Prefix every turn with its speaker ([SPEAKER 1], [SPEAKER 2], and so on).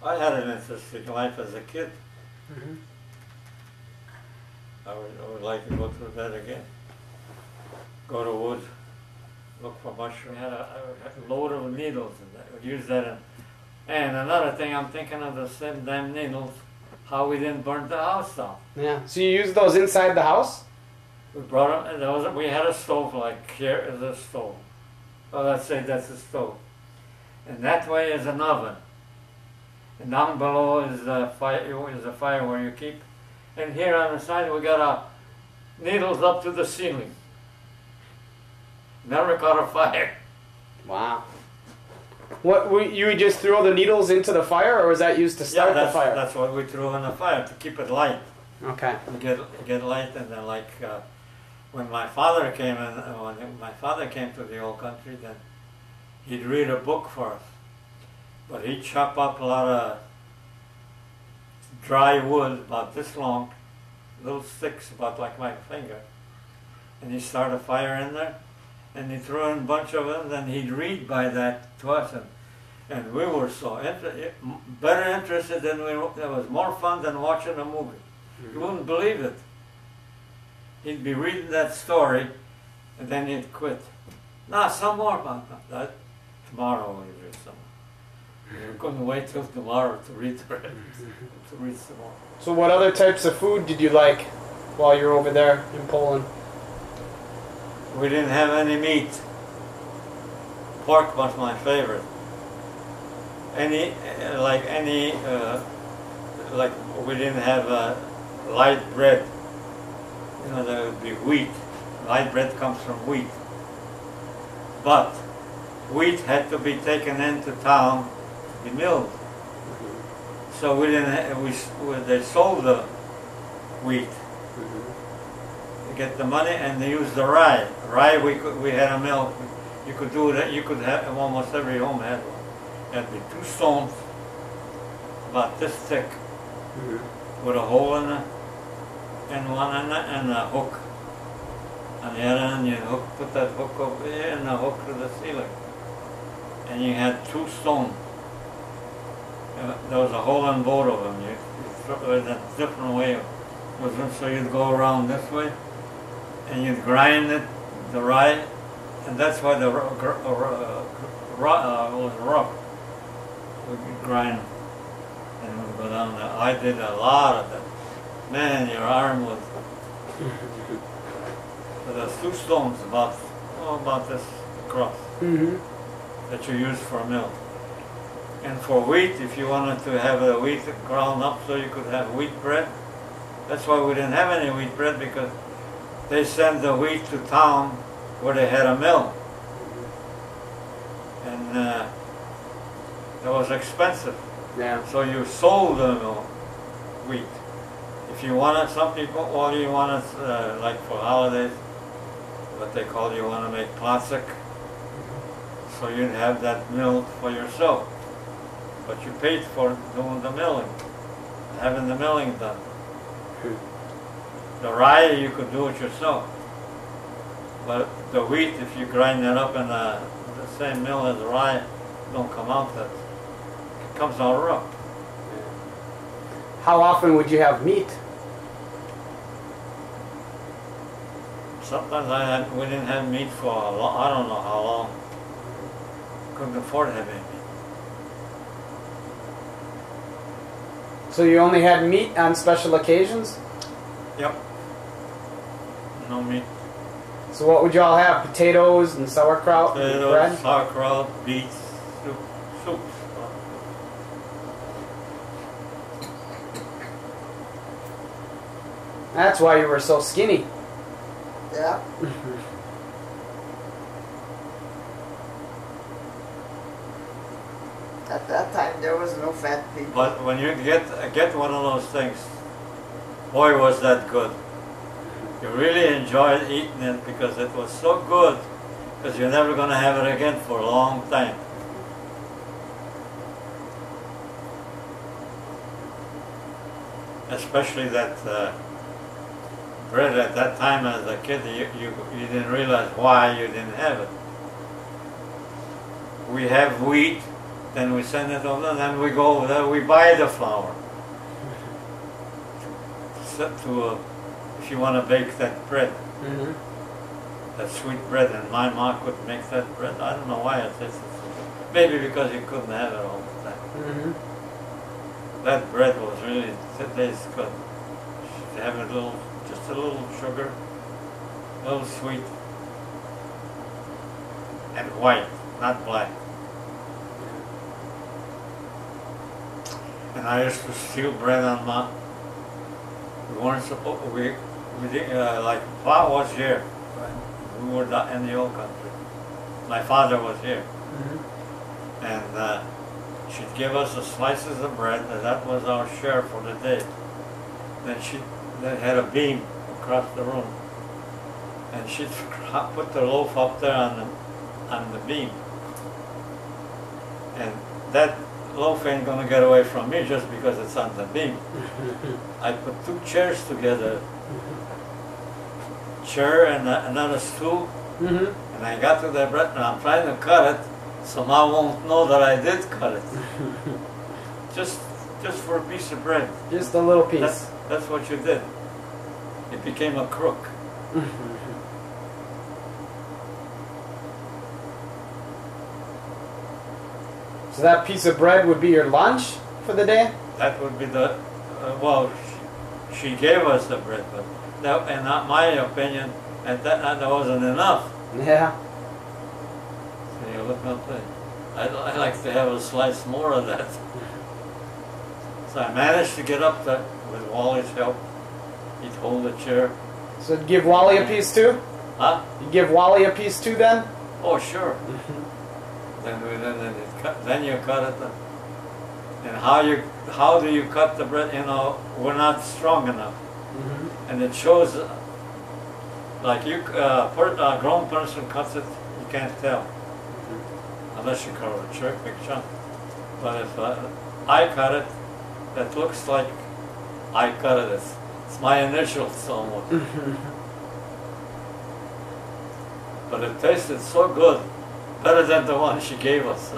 [SPEAKER 1] I had an interesting life as a kid.
[SPEAKER 2] Mm-hmm.
[SPEAKER 1] I would like to go through that again. Go to woods, look for mushrooms. We had a load of needles in that. We used that in. And another thing, I'm thinking of the same damn needles, how we didn't burn the house down.
[SPEAKER 2] Yeah. So you use those inside the house?
[SPEAKER 1] We brought them, and we had a stove like here is a stove. Well, let's say that's a stove. And that way is an oven. And down below is a fire where you keep. And here on the side we got needles up to the ceiling. Never caught a fire.
[SPEAKER 2] Wow. You just throw the needles into the fire, or was that used to start the fire?
[SPEAKER 1] That's what we threw in the fire, to keep it light.
[SPEAKER 2] Okay.
[SPEAKER 1] Get light, and then when my father came in, when my father came to the old country, then he'd read a book for us. But he'd chop up a lot of dry wood about this long, little sticks about like my finger, and he'd start a fire in there, and he threw in a bunch of them, and he'd read by that to us, and we were so better interested than we were. It was more fun than watching a movie. Mm-hmm. You wouldn't believe it. He'd be reading that story, and then he'd quit. Nah, some more about that. Tomorrow we'll read some. We couldn't wait till tomorrow to read the rest, to read some more.
[SPEAKER 2] So what other types of food did you like while you were over there in Poland?
[SPEAKER 1] We didn't have any meat. Pork was my favorite. Like we didn't have light bread. You know, there would be wheat. Light bread comes from wheat. But wheat had to be taken into town to be milled. So we didn't. They sold the wheat. To get the money, and they used the rye. Rye, we had a mill. You could do that. You could have, almost every home had one. It'd be 2 stones, about this thick, with a hole in one end and a hook on the other end. You put that hook over here and a hook to the ceiling, and you had 2 stones. There was a hole in both of them. There was a different way. So you'd go around this way, and you'd grind it, the rye, and that's why the was rough. We could grind, and we'd go down there. I did a lot of that. Man, your arm was. So there's 2 stones about this across that you use for a mill. And for wheat, if you wanted to have the wheat ground up so you could have wheat bread, that's why we didn't have any wheat bread, because they sent the wheat to town where they had a mill. And it was expensive.
[SPEAKER 2] Yeah.
[SPEAKER 1] So you sold the wheat. If you wanted, some people, all you wanted, like for holidays, what they call, you want to make plastic, so you'd have that milled for yourself. But you paid for doing the milling, having the milling done. The rye, you could do it yourself. But the wheat, if you grind it up in the same mill as the rye, don't come out that. It comes out rough.
[SPEAKER 2] How often would you have meat?
[SPEAKER 1] Sometimes we didn't have meat for a long, I don't know how long. Couldn't afford to have any meat.
[SPEAKER 2] So you only had meat on special occasions?
[SPEAKER 1] Yep. No meat.
[SPEAKER 2] So what would y'all have? Potatoes and sauerkraut and bread?
[SPEAKER 1] Sauerkraut, beets, soup.
[SPEAKER 2] That's why you were so skinny.
[SPEAKER 3] Yeah. At that time, there was no fat people.
[SPEAKER 1] But when you get one of those things, boy, was that good. You really enjoyed eating it because it was so good, because you're never going to have it again for a long time. Especially that bread at that time as a kid, you didn't realize why you didn't have it. We have wheat, Then we send it over, then we go over there, we buy the flour. If you want to bake that bread,
[SPEAKER 2] Mm-hmm.
[SPEAKER 1] that sweet bread, and my mom could make that bread. I don't know why it tasted so good. Maybe because you couldn't have it all the time.
[SPEAKER 2] Mm-hmm.
[SPEAKER 1] That bread was really, it tastes good. You have a little, just a little sugar, a little sweet, and white, not black. And I used to steal bread on my. We weren't supposed. We did, like Pa was here. We were not in the old country. My father was here,
[SPEAKER 2] Mm-hmm.
[SPEAKER 1] and she'd give us the slices of bread, and that was our share for the day. Then she had a beam across the room, and she'd put the loaf up there on the beam, and that loaf ain't gonna get away from me just because it's on the beam. I put two chairs together, chair and another stool,
[SPEAKER 2] Mm-hmm.
[SPEAKER 1] and I got to the bread and I'm trying to cut it, so Mom won't know that I did cut it. just for a piece of bread.
[SPEAKER 2] Just a little piece.
[SPEAKER 1] That's what you did. It became a crook.
[SPEAKER 2] So that piece of bread would be your lunch for the day?
[SPEAKER 1] That would be the, well, she gave us the bread, but that, in my opinion, that wasn't enough.
[SPEAKER 2] Yeah.
[SPEAKER 1] So you look up there. I'd like to have a slice more of that. So I managed to get up there with Wally's help. He'd hold the chair.
[SPEAKER 2] So give Wally a piece too?
[SPEAKER 1] Huh?
[SPEAKER 2] You give Wally a piece too then?
[SPEAKER 1] Oh, sure. Then you cut it. And how do you cut the bread? You know, we're not strong enough.
[SPEAKER 2] Mm-hmm.
[SPEAKER 1] And it shows, like a grown person cuts it, you can't tell. Unless you cut a big chunk. But if I cut it, that looks like I cut it. It's my initials almost. But it tasted so good, better than the one she gave us.